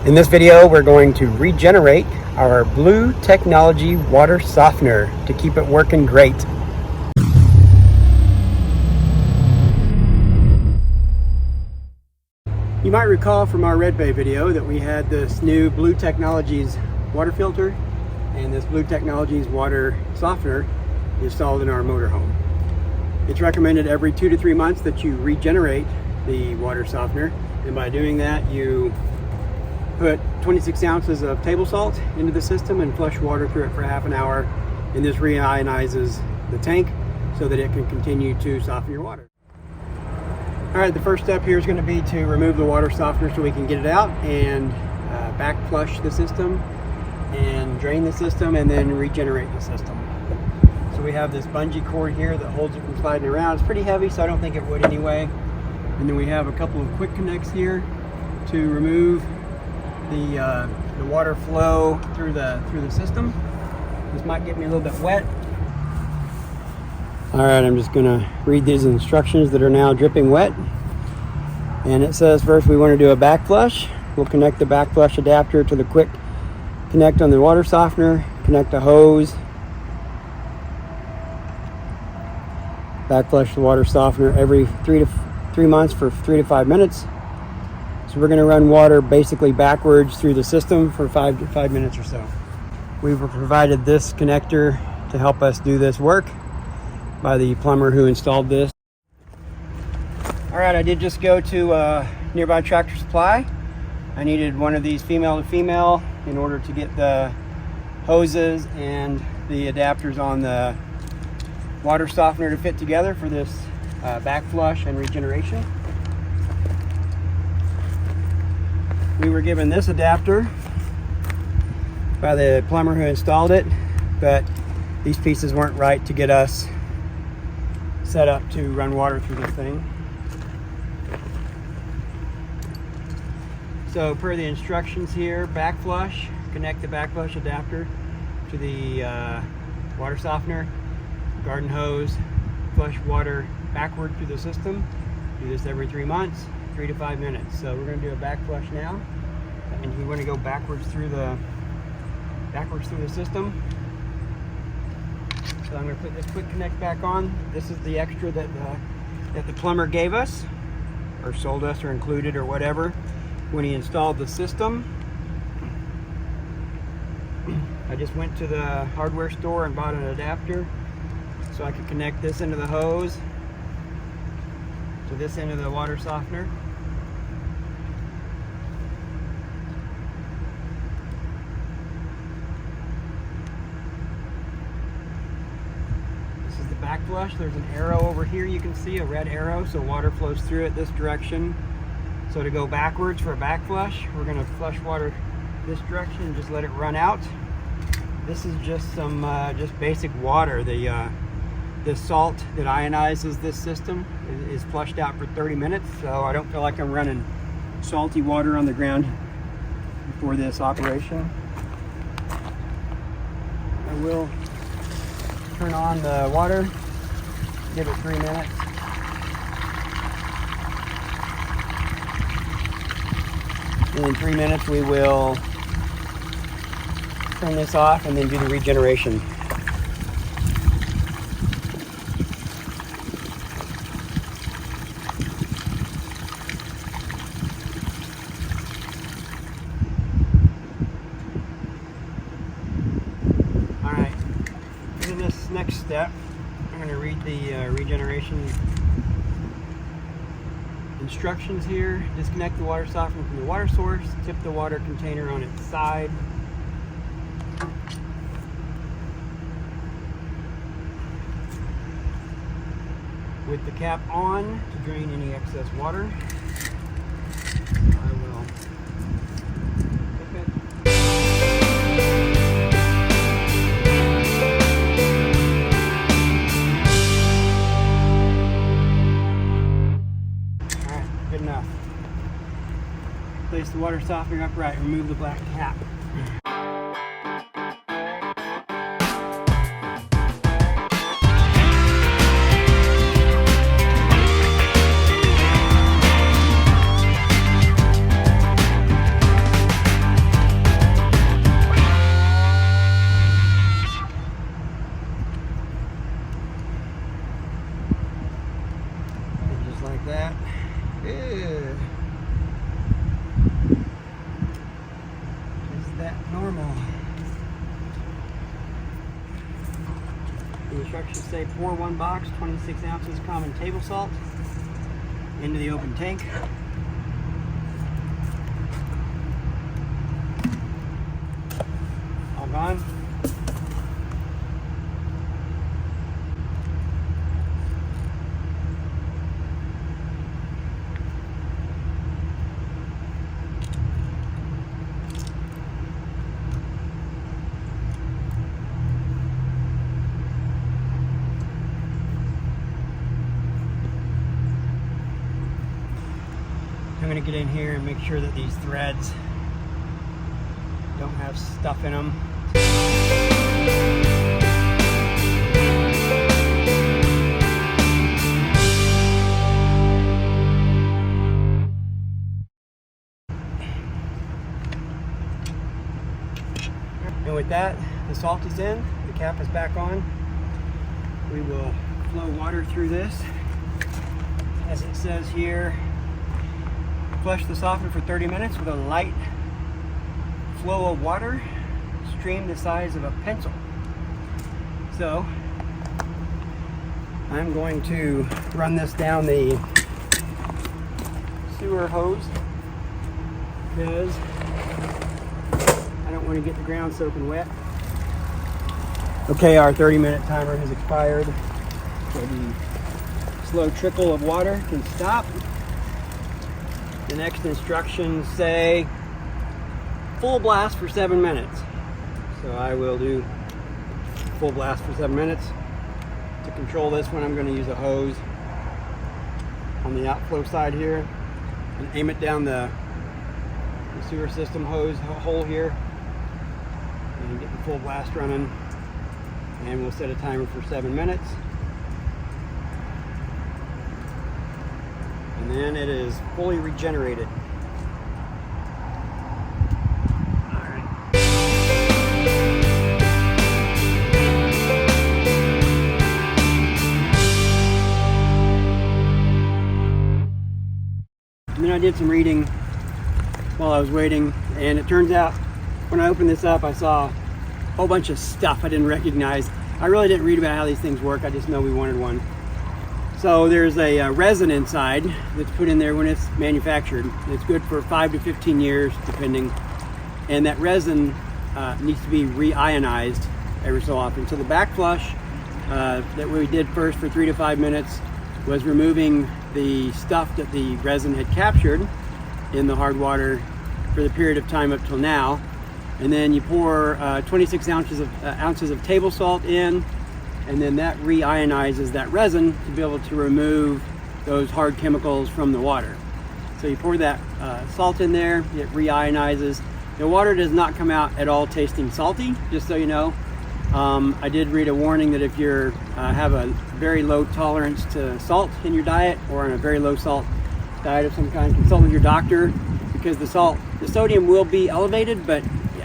In this video, we're going to regenerate our Blu Technology water softener to keep it working great. You might recall from our Red Bay video that we had this new Blu Technologies water filter and this Blu Technologies water softener installed in our motorhome. It's recommended every 2 to 3 months that you regenerate the water softener, and by doing that you put 26 ounces of table salt into the system and flush water through it for half an hour, and this reionizes the tank so that it can continue to soften your water. Alright, the first step here is going to be to remove the water softener so we can get it out and back flush the system and drain the system and then regenerate the system. So we have this bungee cord here that holds it from sliding around. It's pretty heavy, so I don't think it would anyway. And then we have a couple of quick connects here to remove the water flow through the system. This might get me a little bit wet. All right, I'm just gonna read these instructions that are now dripping wet. And it says first we want to do a back flush. We'll connect the back flush adapter to the quick connect on the water softener, connect the hose, back flush the water softener every 3 months for 3 to 5 minutes. So we're going to run water basically backwards through the system for 5 minutes or so. We were provided this connector to help us do this work by the plumber who installed this. All right, I did just go to a nearby Tractor Supply. I needed one of these female to female in order to get the hoses and the adapters on the water softener to fit together for this back flush and regeneration. We were given this adapter by the plumber who installed it, but these pieces weren't right to get us set up to run water through this thing. So per the instructions here, back flush, connect the back flush adapter to the water softener, garden hose, flush water backward through the system. Do this every 3 months, 3 to 5 minutes. So we're going to do a back flush now, and we want to go backwards through the system. So I'm going to put this quick connect back on. This is the extra that the plumber gave us, or sold us, or included, or whatever, when he installed the system. I just went to the hardware store and bought an adapter so I could connect this into the hose to this end of the water softener. This is the back flush. There's an arrow over here, you can see a red arrow, so water flows through it this direction. So to go backwards for a back flush, we're going to flush water this direction and just let it run out. This is just some just basic water. The salt that ionizes this system is flushed out for 30 minutes, so I don't feel like I'm running salty water on the ground for this operation. I will turn on the water, give it 3 minutes. And in 3 minutes we will turn this off and then do the regeneration. Alright, in this next step, I'm going to read the regeneration instructions here. Disconnect the water softener from the water source, tip the water container on its side. With the cap on to drain any excess water. I will tip it. Alright, good enough. Place the water softener upright, remove the black cap. instructions say pour 1 box, 26 ounces common table salt into the open tank. All gone. I'm going to get in here and make sure that these threads don't have stuff in them. And with that, the salt is in, the cap is back on. We will flow water through this. As it says here, flush the softener for 30 minutes with a light flow of water, stream the size of a pencil. So I'm going to run this down the sewer hose because I don't want to get the ground soaking wet. Okay, our 30-minute timer has expired, so the slow trickle of water can stop. The next instructions say full blast for 7 minutes. So I will do full blast for 7 minutes. To control this one, I'm going to use a hose on the outflow side here and aim it down the sewer system hole here and get the full blast running. And we'll set a timer for 7 minutes. And then it is fully regenerated. All right. And then I did some reading while I was waiting, and it turns out when I opened this up, I saw a whole bunch of stuff I didn't recognize. I really didn't read about how these things work. I just know we wanted one. So there's a resin inside that's put in there when it's manufactured. It's good for 5 to 15 years, depending. And that resin needs to be re-ionized every so often. So the back flush that we did first for 3 to 5 minutes was removing the stuff that the resin had captured in the hard water for the period of time up till now. And then you pour 26 ounces of table salt in, and then that re-ionizes that resin to be able to remove those hard chemicals from the water. So you pour that salt in there, it re-ionizes. The water does not come out at all tasting salty, just so you know. I did read a warning that if you have a very low tolerance to salt in your diet, or on a very low salt diet of some kind, consult with your doctor, because the sodium will be elevated, but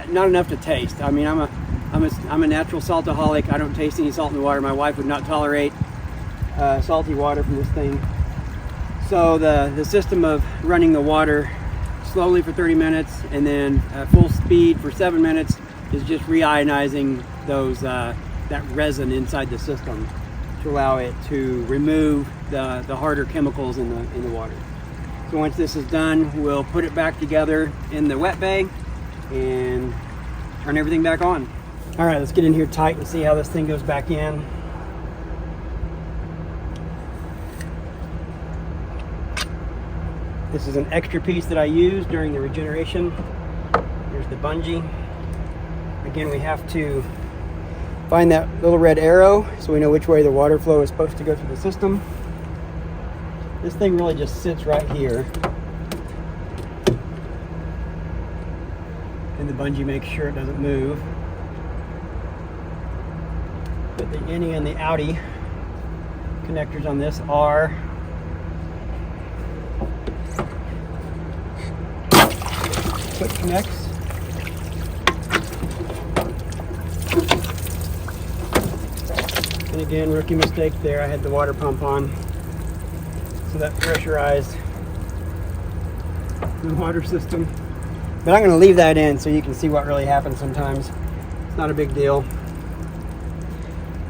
not enough to taste. I mean, I'm a natural saltaholic. I don't taste any salt in the water. My wife would not tolerate salty water from this thing. So the system of running the water slowly for 30 minutes and then full speed for 7 minutes is just re-ionizing that resin inside the system to allow it to remove the harder chemicals in the water. So once this is done, we'll put it back together in the wet bay and turn everything back on. All right, let's get in here tight and see how this thing goes back in. This is an extra piece that I used during the regeneration. Here's the bungee. Again, we have to find that little red arrow so we know which way the water flow is supposed to go through the system. This thing really just sits right here. And the bungee makes sure it doesn't move. But the innie and the outie connectors on this are quick connects. And again, rookie mistake there, I had the water pump on, so that pressurized the water system. But I'm going to leave that in so you can see what really happens sometimes. It's not a big deal.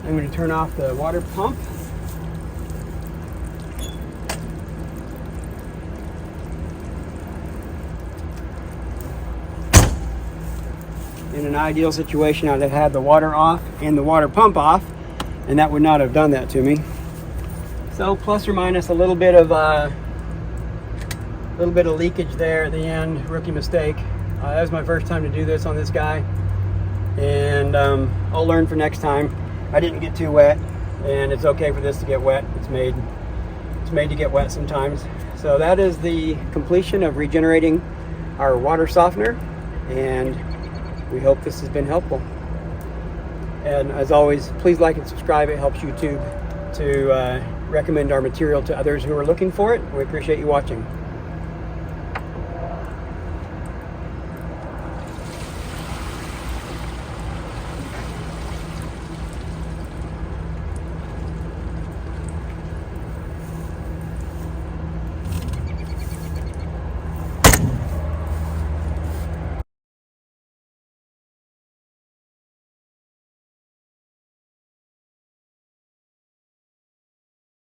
I'm going to turn off the water pump. In an ideal situation, I'd have had the water off and the water pump off, and that would not have done that to me. So plus or minus a little bit of leakage there at the end. Rookie mistake. That was my first time to do this on this guy, and I'll learn for next time. I didn't get too wet, and it's okay for this to get wet. It's made to get wet sometimes. So that is the completion of regenerating our water softener, and we hope this has been helpful. And as always, please like and subscribe. It helps YouTube to recommend our material to others who are looking for it. We appreciate you watching.